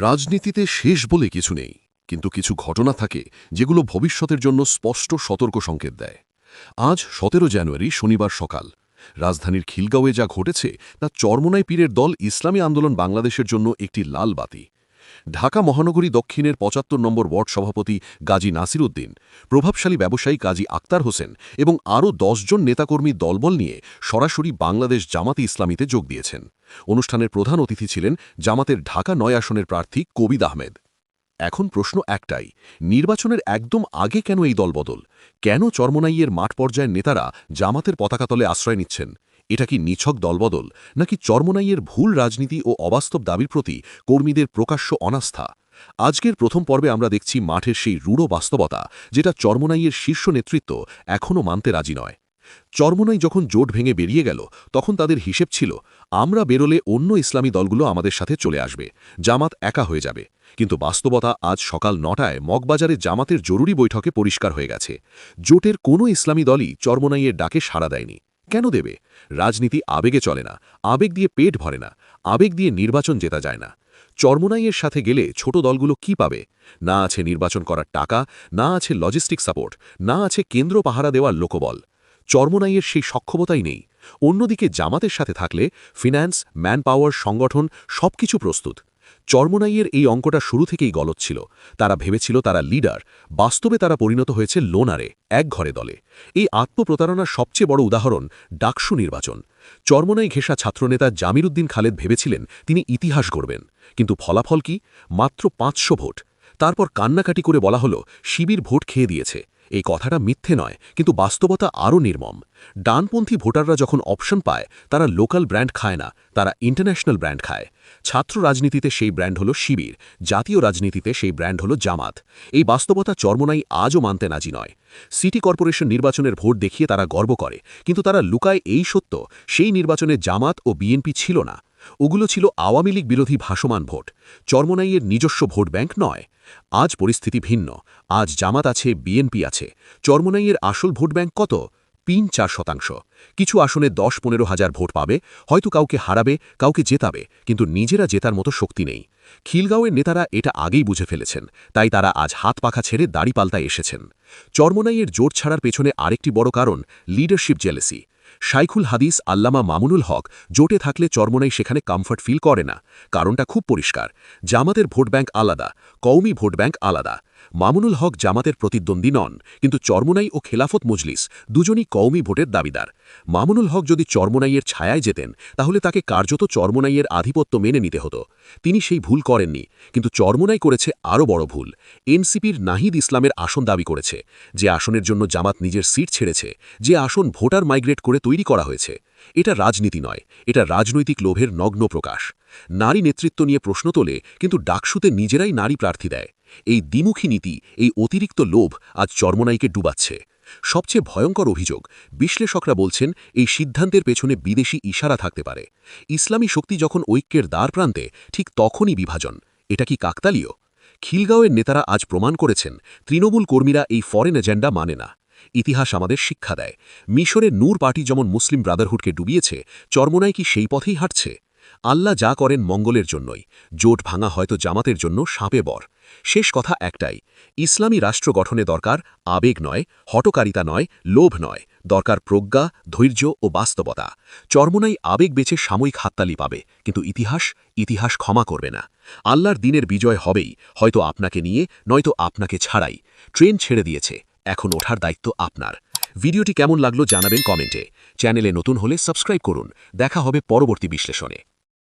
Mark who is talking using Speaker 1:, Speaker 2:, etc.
Speaker 1: রাজনীতিতে শেষ বলে কিছু নেই, কিন্তু কিছু ঘটনা থাকে যেগুলো ভবিষ্যতের জন্য স্পষ্ট সতর্ক সংকেত দেয়। আজ ১৭ জানুয়ারি শনিবার সকাল রাজধানীর খিলগাঁওয়ে যা ঘটেছে তা চরমোনাই পীরের দল ইসলামী আন্দোলন বাংলাদেশের জন্য একটি লাল বাতি। ঢাকা মহানগরী দক্ষিণের ৭৫ নম্বর ওয়ার্ড সভাপতি গাজী নাসির উদ্দিন, প্রভাবশালী ব্যবসায়ী কাজী আক্তার হোসেন এবং আরও ১০ জন নেতাকর্মী দলবল নিয়ে সরাসরি বাংলাদেশ জামাতে ইসলামীতে যোগ দিয়েছেন। অনুষ্ঠানের প্রধান অতিথি ছিলেন জামাতের ঢাকা ৯ আসনের প্রার্থী কবির আহমেদ। এখন প্রশ্ন একটাই, নির্বাচনের একদম আগে কেন এই দলবদল? কেন চরমোনাইয়ের মাঠ পর্যায়ের নেতারা জামাতের পতাকাতলে আশ্রয় নিচ্ছেন? এটা কি নিছক দলবদল, নাকি চরমোনাইয়ের ভুল রাজনীতি ও অবাস্তব দাবির প্রতি কর্মীদের প্রকাশ্য অনাস্থা? আজকের প্রথম পর্বে আমরা দেখছি মাঠের সেই রূঢ় বাস্তবতা, যেটা চরমোনাইয়ের শীর্ষ নেতৃত্ব এখনও মানতে রাজি নয়। চরমোনাই যখন জোট ভেঙে বেরিয়ে গেল, তখন তাদের হিসেব ছিল, আমরা বেরোলে অন্য ইসলামী দলগুলো আমাদের সাথে চলে আসবে, জামাত একা হয়ে যাবে। কিন্তু বাস্তবতা আজ সকাল ৯টায় মগবাজারে জামাতের জরুরি বৈঠকে পরিষ্কার হয়ে গেছে, জোটের কোনো ইসলামী দলই চরমোনাইয়ের ডাকে সাড়া দেয়নি। কেন দেবে? রাজনীতি আবেগে চলে না, আবেগ দিয়ে পেট ভরে না, আবেগ দিয়ে নির্বাচন জেতা যায় না। চরমোনাইয়ের সাথে গেলে ছোট দলগুলো কি পাবে? না আছে নির্বাচন করার টাকা, না আছে লজিস্টিক সাপোর্ট, না আছে কেন্দ্র পাহারা দেওয়ার লোকবল। চরমোনাইয়ের সেই সক্ষমতাই নেই। অন্যদিকে জামাতের সাথে থাকলে ফিন্যান্স, ম্যান পাওয়ার, সংগঠন সবকিছু প্রস্তুত। চরমোনাইয়ের এই অঙ্কটা শুরু থেকেই গলত ছিল। তারা ভেবেছিল তারা লিডার, বাস্তবে তারা পরিণত হয়েছে লোনারে, এক ঘরে দলে। এই আত্মপ্রতারণার সবচেয়ে বড় উদাহরণ ডাকসু নির্বাচন। চরমোনাই ঘেঁষা ছাত্রনেতা জামির উদ্দিন খালেদ ভেবেছিলেন তিনি ইতিহাস গড়বেন, কিন্তু ফলাফল কি? মাত্র ৫০০ ভোট। তারপর কান্নাকাটি করে বলা হলো শিবির ভোট খেয়ে দিয়েছে। এই কথাটা মিথ্যে নয়, কিন্তু বাস্তবতা আরও নির্মম। ডানপন্থী ভোটাররা যখন অপশন পায়, তারা লোকাল ব্র্যান্ড খায় না, তারা ইন্টারন্যাশনাল ব্র্যান্ড খায়। ছাত্র রাজনীতিতে সেই ব্র্যান্ড হলো শিবির, জাতীয় রাজনীতিতে সেই ব্র্যান্ড হলো জামাত। এই বাস্তবতা চরমোনাই আজও মানতে রাজি নয়। সিটি কর্পোরেশন নির্বাচনের ভোট দেখিয়ে তারা গর্ব করে, কিন্তু তারা লুকায় এই সত্য, সেই নির্বাচনে জামাত ও বিএনপি ছিল না। ওগুলো ছিল আওয়ামী লীগ বিরোধী ভাসমান ভোট, চরমোনাইয়ের নিজস্ব ভোট ব্যাংক নয়। আজ পরিস্থিতি ভিন্ন। আজ জামাত আছে, বিএনপি আছে। চরমোনাইয়ের আসল ভোট ব্যাংক কত? ৩-৪%। কিছু আসনে ১০-১৫ হাজার ভোট পাবে, হয়তো কাউকে হারাবে, কাউকে জেতাবে, কিন্তু নিজেরা জেতার মতো শক্তি নেই। খিলগাঁওয়ের নেতারা এটা আগেই বুঝে ফেলেছেন, তাই তারা আজ হাত পাখা ছেড়ে দাড়িপাল্তায় এসেছেন। চরমোনাইয়ের জোট ছাড়ার পেছনে আরেকটি বড় কারণ লিডারশিপ জেলেসি। শাইখুল হাদিস আল্লামা মামুনুল হক জোটে থাকলে চরমোনাই সেখানে কমফর্ট ফিল করে না। কারণটা খুব পরিষ্কার, জামাতের ভোট ব্যাংক আলাদা, কওমি ভোট ব্যাংক আলাদা। মামুনুল হক জামাতের প্রতিদ্বন্দ্বী নন, কিন্তু চরমোনাই ও খেলাফত মজলিস দুজনই কওমি ভোটের দাবিদার। মামুনুল হক যদি চরমোনাইয়ের ছায়ায় যেতেন, তাহলে তাকে কার্যত চরমোনাইয়ের আধিপত্য মেনে নিতে হতো। তিনি সেই ভুল করেননি, কিন্তু চরমোনাই করেছে আরও বড় ভুল। এনসিপির নাহিদ ইসলামের আসন দাবি করেছে, যে আসনের জন্য জামাত নিজের সিট ছেড়েছে, যে আসন ভোটার মাইগ্রেট করে তৈরি করা হয়েছে। এটা রাজনীতি নয়, এটা রাজনৈতিক লোভের নগ্ন প্রকাশ। নারী নেতৃত্ব নিয়ে প্রশ্ন তোলে, কিন্তু ডাকসুতে নিজেরাই নারী প্রার্থী দেয়। এই দ্বিমুখী নীতি, এই অতিরিক্ত লোভ আজ চরমোনাইকে ডুবাচ্ছে। সবচেয়ে ভয়ঙ্কর অভিযোগ, বিশ্লেষকরা বলছেন এই সিদ্ধান্তের পেছনে বিদেশি ইশারা থাকতে পারে। ইসলামী শক্তি যখন ঐক্যের দ্বার প্রান্তে, ঠিক তখনই বিভাজন। এটা কি কাকতালীয়? খিলগাঁওয়ের নেতারা আজ প্রমাণ করেছেন তৃণমূল কর্মীরা এই ফরেন এজেন্ডা মানে না। ইতিহাস আমাদের শিক্ষা দেয়, মিশরের নূর পার্টি যেমন মুসলিম ব্রাদারহুডকে ডুবিয়েছে, চরমোনাই কি সেই পথেই হাঁটছে? আল্লাহ যা করেন মঙ্গলের জন্যই। জোট ভাঙা হয়তো জামাতের জন্য শাপে বর। শেষ কথা একটাই, ইসলামী রাষ্ট্র গঠনে দরকার আবেগ নয়, হটকারিতা নয়, লোভ নয়, দরকার প্রজ্ঞা, ধৈর্য ও বাস্তবতা। চরমোনাই আবেগ বেছে সাময়িক হাততালি পাবে, কিন্তু ইতিহাস ক্ষমা করবে না। আল্লাহর দিনের বিজয় হবেই, হয়তো আপনাকে নিয়ে, নয়তো আপনাকে ছাড়াই। ট্রেন ছেড়ে দিয়েছে, এখন ওঠার দায়িত্ব আপনার। ভিডিওটি কেমন লাগলো জানাবেন কমেন্টে। চ্যানেলে নতুন হলে সাবস্ক্রাইব করুন। দেখা হবে পরবর্তী বিশ্লেষণে।